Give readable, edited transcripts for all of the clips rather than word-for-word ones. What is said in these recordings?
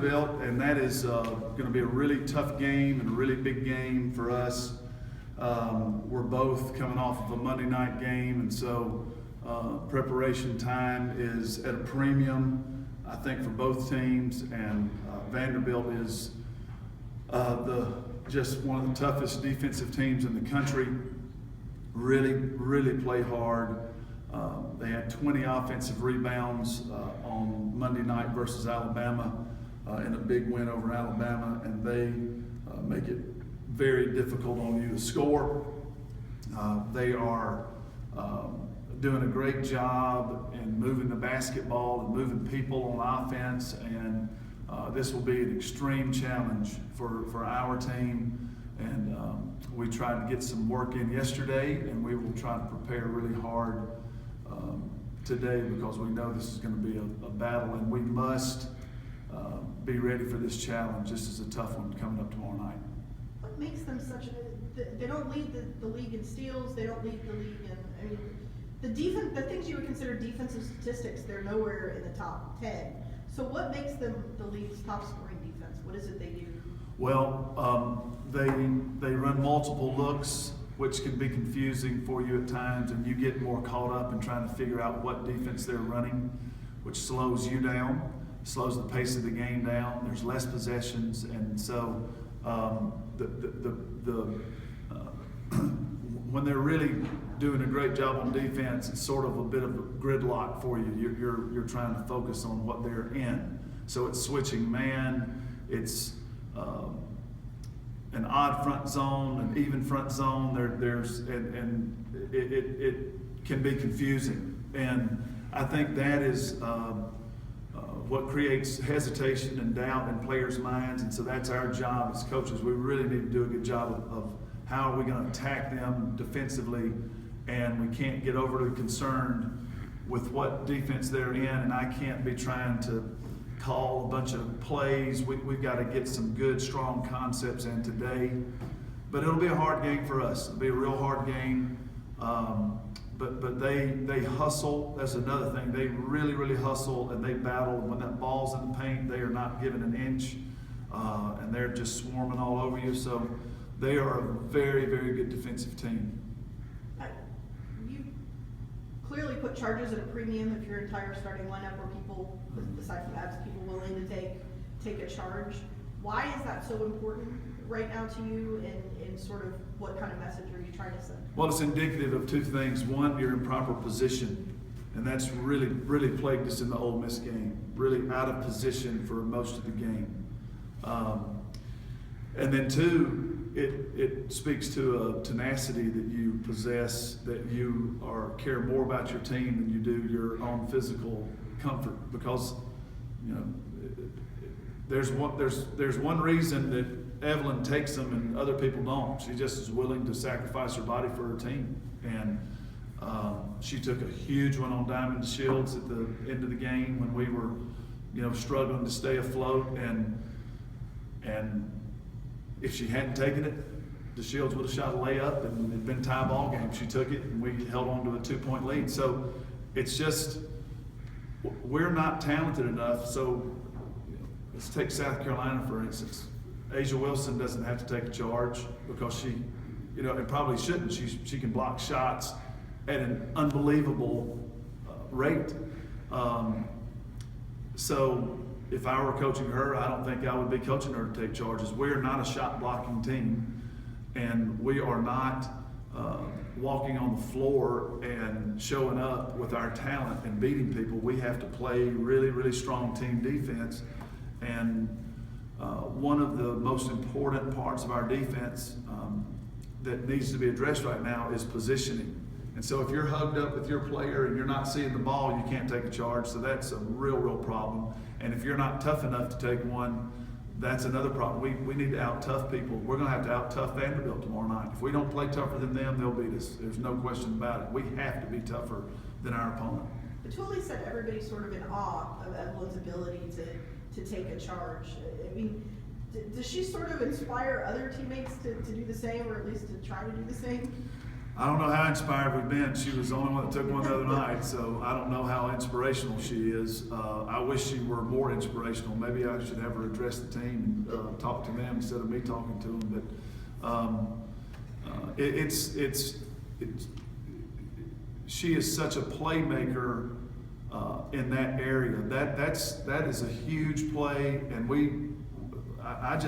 Vanderbilt, and that is going to be a really tough game and a really big game for us. We're both coming off of a Monday night game, and so preparation time is at a premium, I think, for both teams. And Vanderbilt is just one of the toughest defensive teams in the country. Really play hard. They had 20 offensive rebounds on Monday night versus Alabama in a big win over Alabama, and they make it very difficult on you to score. They are doing a great job in moving the basketball and moving people on offense, and this will be an extreme challenge for our team. And we tried to get some work in yesterday, and we will try to prepare really hard today, because we know this is going to be a battle, and we must be ready for this challenge. This is a tough one coming up tomorrow night. What makes them such they don't lead the league in steals, they don't lead the league in, I mean, the things you would consider defensive statistics, they're nowhere in the top 10. So what makes them the league's top scoring defense? What is it they do? Well, they run multiple looks, which can be confusing for you at times, and you get more caught up in trying to figure out what defense they're running, which slows you down, slows the pace of the game down. There's less possessions, and so when they're really doing a great job on defense, it's sort of a bit of a gridlock for you. You're trying to focus on what they're in. So it's switching man, it's an odd front zone, an even front zone. It can be confusing, and I think that is what creates hesitation and doubt in players' minds. And so that's our job as coaches. We really need to do a good job of how are we going to attack them defensively, and we can't get overly concerned with what defense they're in, and I can't be trying to call a bunch of plays. We've got to get some good, strong concepts in today. But it'll be a hard game for us. It'll be a real hard game. But they hustle. That's another thing. They really hustle, and they battle. When that ball's in the paint, they are not giving an inch, and they're just swarming all over you. So they are a very good defensive team. You clearly put charges at a premium if your entire starting lineup, or people, aside from that, people willing to take a charge. Why is that so important right now to you, and sort of what kind of message are you trying to send? Well, it's indicative of two things. One, you're in proper position, and that's really plagued us in the Ole Miss game. Really out of position for most of the game. And then two, it speaks to a tenacity that you possess, that you care more about your team than you do your own physical comfort. Because, you know, there's one reason that Evelyn takes them and other people don't. She just is willing to sacrifice her body for her team, and she took a huge one on Diamond Shields at the end of the game when we were, struggling to stay afloat, and if she hadn't taken it, the Shields would have shot a layup and it'd been a tie ball game. She took it, and we held on to a 2-point lead. So it's just, we're not talented enough. So let's take South Carolina, for instance. Asia Wilson doesn't have to take a charge because she, and probably shouldn't. She can block shots at an unbelievable rate. So if I were coaching her, I don't think I would be coaching her to take charges. We're not a shot blocking team, and we are not walking on the floor and showing up with our talent and beating people. We have to play really strong team defense, and one of the most important parts of our defense that needs to be addressed right now is positioning. And so if you're hugged up with your player and you're not seeing the ball, you can't take a charge. So that's a real problem. And if you're not tough enough to take one, that's another problem. We need to out-tough people. We're going to have to out-tough Vanderbilt tomorrow night. If we don't play tougher than them, they'll beat us. There's no question about it. We have to be tougher than our opponent. Batuli said everybody's sort of in awe of Evelyn's ability to take a charge. I mean, does she sort of inspire other teammates to do the same, or at least to try to do the same? I don't know how inspired we've been. She was the only one that took one the other night, so I don't know how inspirational she is. I wish she were more inspirational. Maybe I should have her address the team and talk to them instead of me talking to them. But she is such a playmaker in that area. That is a huge play, and I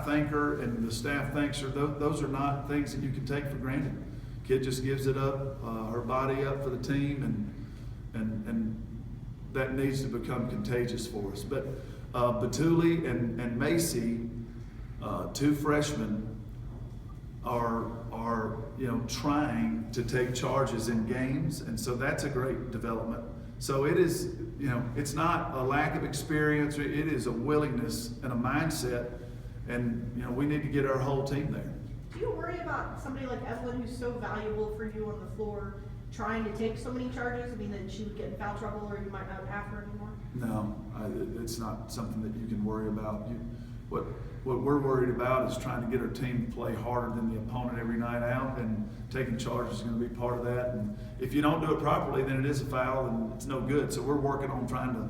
thank her, and the staff thanks her. Those are not things that you can take for granted. Kid just gives it up, her body up for the team, and that needs to become contagious for us. But Batuli and Macy, two freshmen, are trying to take charges in games, and so that's a great development. So it is, it's not a lack of experience, it is a willingness and a mindset, and we need to get our whole team there. Do you worry about somebody like Evelyn, who's so valuable for you on the floor, trying to take so many charges? I mean, that she would get in foul trouble, or you might not have her anymore? No, it's not something that you can worry about. What we're worried about is trying to get our team to play harder than the opponent every night out, and taking charges is going to be part of that. And if you don't do it properly, then it is a foul, and it's no good. So we're working on trying to,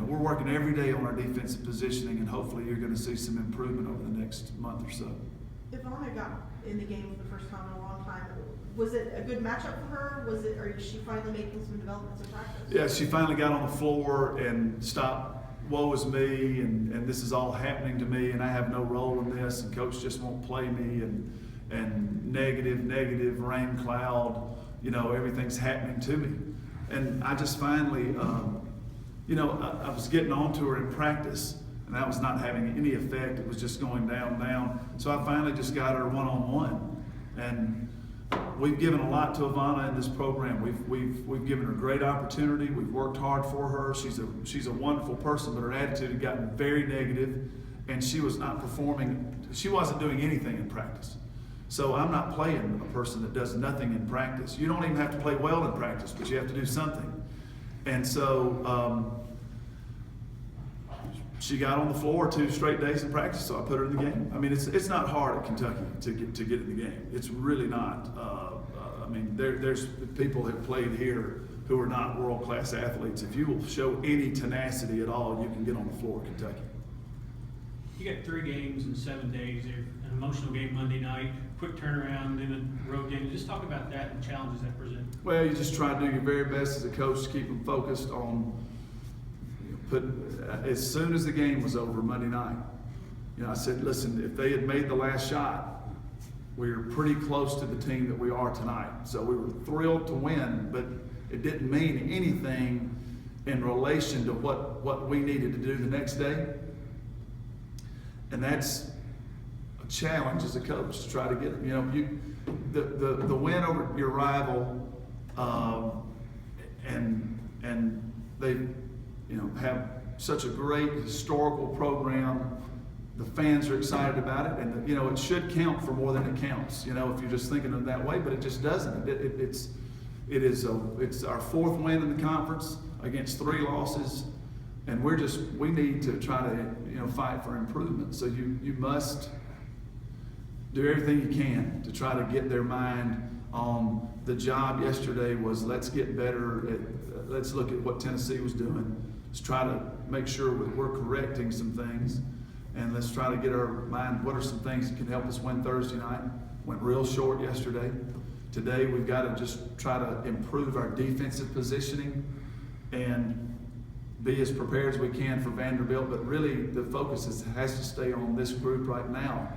we're working every day on our defensive positioning, and hopefully you're going to see some improvement over the next month or so. Ivana got in the game for the first time in a long time. Was it a good matchup for her? Or is she finally making some developments in practice? Yeah, she finally got on the floor and stopped, woe is me, and this is all happening to me, and I have no role in this, and coach just won't play me, and negative, rain cloud, everything's happening to me. And I just finally, I was getting onto her in practice, and that was not having any effect. It was just going down. So I finally just got her one-on-one. And we've given a lot to Ivana in this program. We've given her great opportunity. We've worked hard for her. She's a wonderful person, but her attitude had gotten very negative, and she was not performing. She wasn't doing anything in practice. So I'm not playing a person that does nothing in practice. You don't even have to play well in practice, but you have to do something. And so she got on the floor 2 straight days in practice, so I put her in the game. I mean, it's not hard at Kentucky to get in the game. It's really not. There's people that played here who are not world-class athletes. If you will show any tenacity at all, you can get on the floor at Kentucky. You got 3 games in 7 days. An emotional game Monday night, quick turnaround, then a road game. Just talk about that and challenges that present. Well, you just try to do your very best as a coach to keep them focused on. As soon as the game was over Monday night, I said, listen, if they had made the last shot, we were pretty close to the team that we are tonight. So we were thrilled to win, but it didn't mean anything in relation to what we needed to do the next day. And that's a challenge as a coach to try to get the win over your rival, and they have such a great historical program. The fans are excited about it, and it should count for more than it counts. If you're just thinking of it that way, but it just doesn't. It's our 4th win in the conference against 3 losses, and we need to try to fight for improvement. So you must do everything you can to try to get their mind on the job yesterday was let's get better. Let's look at what Tennessee was doing. Let's try to make sure we're correcting some things, and let's try to get our mind, what are some things that can help us win Thursday night? Went real short yesterday. Today we've got to just try to improve our defensive positioning and be as prepared as we can for Vanderbilt, but really the focus has to stay on this group right now.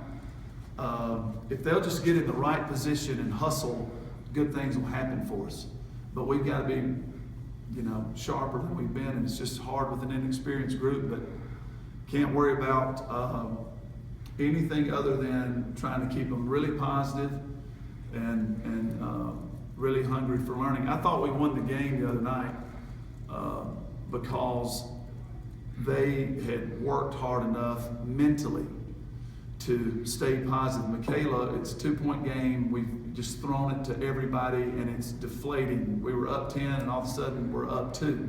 If they'll just get in the right position and hustle, good things will happen for us. But we've got to be sharper than we've been, and it's just hard with an inexperienced group, but can't worry about anything other than trying to keep them really positive and really hungry for learning. I thought we won the game the other night because they had worked hard enough mentally to stay positive. Michaela, it's a 2-point game. We've just thrown it to everybody, and it's deflating. We were up 10, and all of a sudden we're up 2.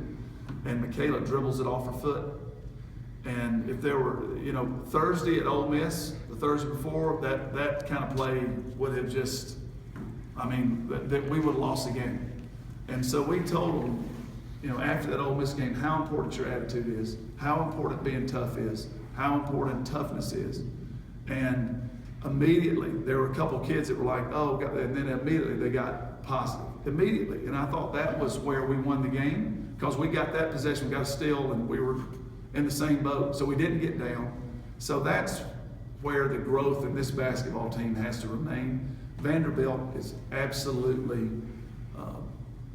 And Michaela dribbles it off her foot. And if there were, Thursday at Ole Miss, the Thursday before, that kind of play would have just I mean, that we would have lost the game. And so we told them, you know, after that Ole Miss game, how important your attitude is, how important being tough is, how important toughness is. And immediately, there were a couple of kids that were like, oh, God, and then immediately they got positive. Immediately. And I thought that was where we won the game, because we got that possession, we got a steal, and we were in the same boat. So we didn't get down. So that's where the growth in this basketball team has to remain. Vanderbilt is absolutely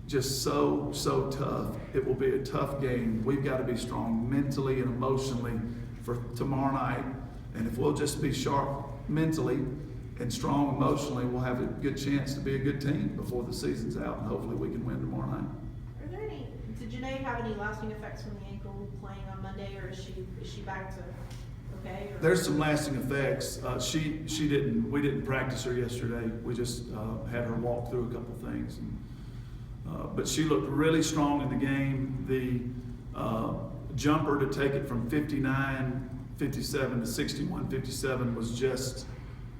just so tough. It will be a tough game. We've got to be strong mentally and emotionally for tomorrow night. And if we'll just be sharp mentally and strong emotionally, we'll have a good chance to be a good team before the season's out, and hopefully we can win tomorrow night. Are there any, did Janae have any lasting effects from the ankle playing on Monday, or is she back to okay? Or? There's some lasting effects. We didn't practice her yesterday. We just had her walk through a couple things. But she looked really strong in the game. The jumper to take it from 59-57 to 61-57 was just,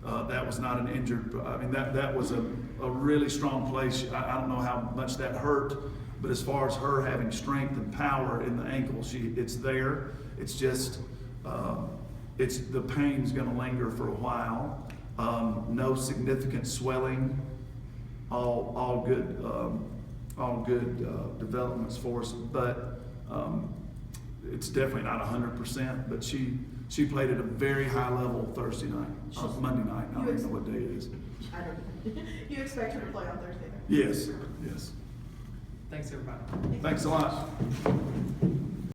that was not an injured, I mean, that was a really strong play. I don't know how much that hurt, but as far as her having strength and power in the ankle, it's there. It's just, the pain's gonna linger for a while. No significant swelling, all good developments for us, but it's definitely not 100%, but she played at a very high level Thursday night, Monday night. I don't even know what day it is. I don't know. You expect her to play on Thursday? Yes. Thanks, everybody. Thanks a lot.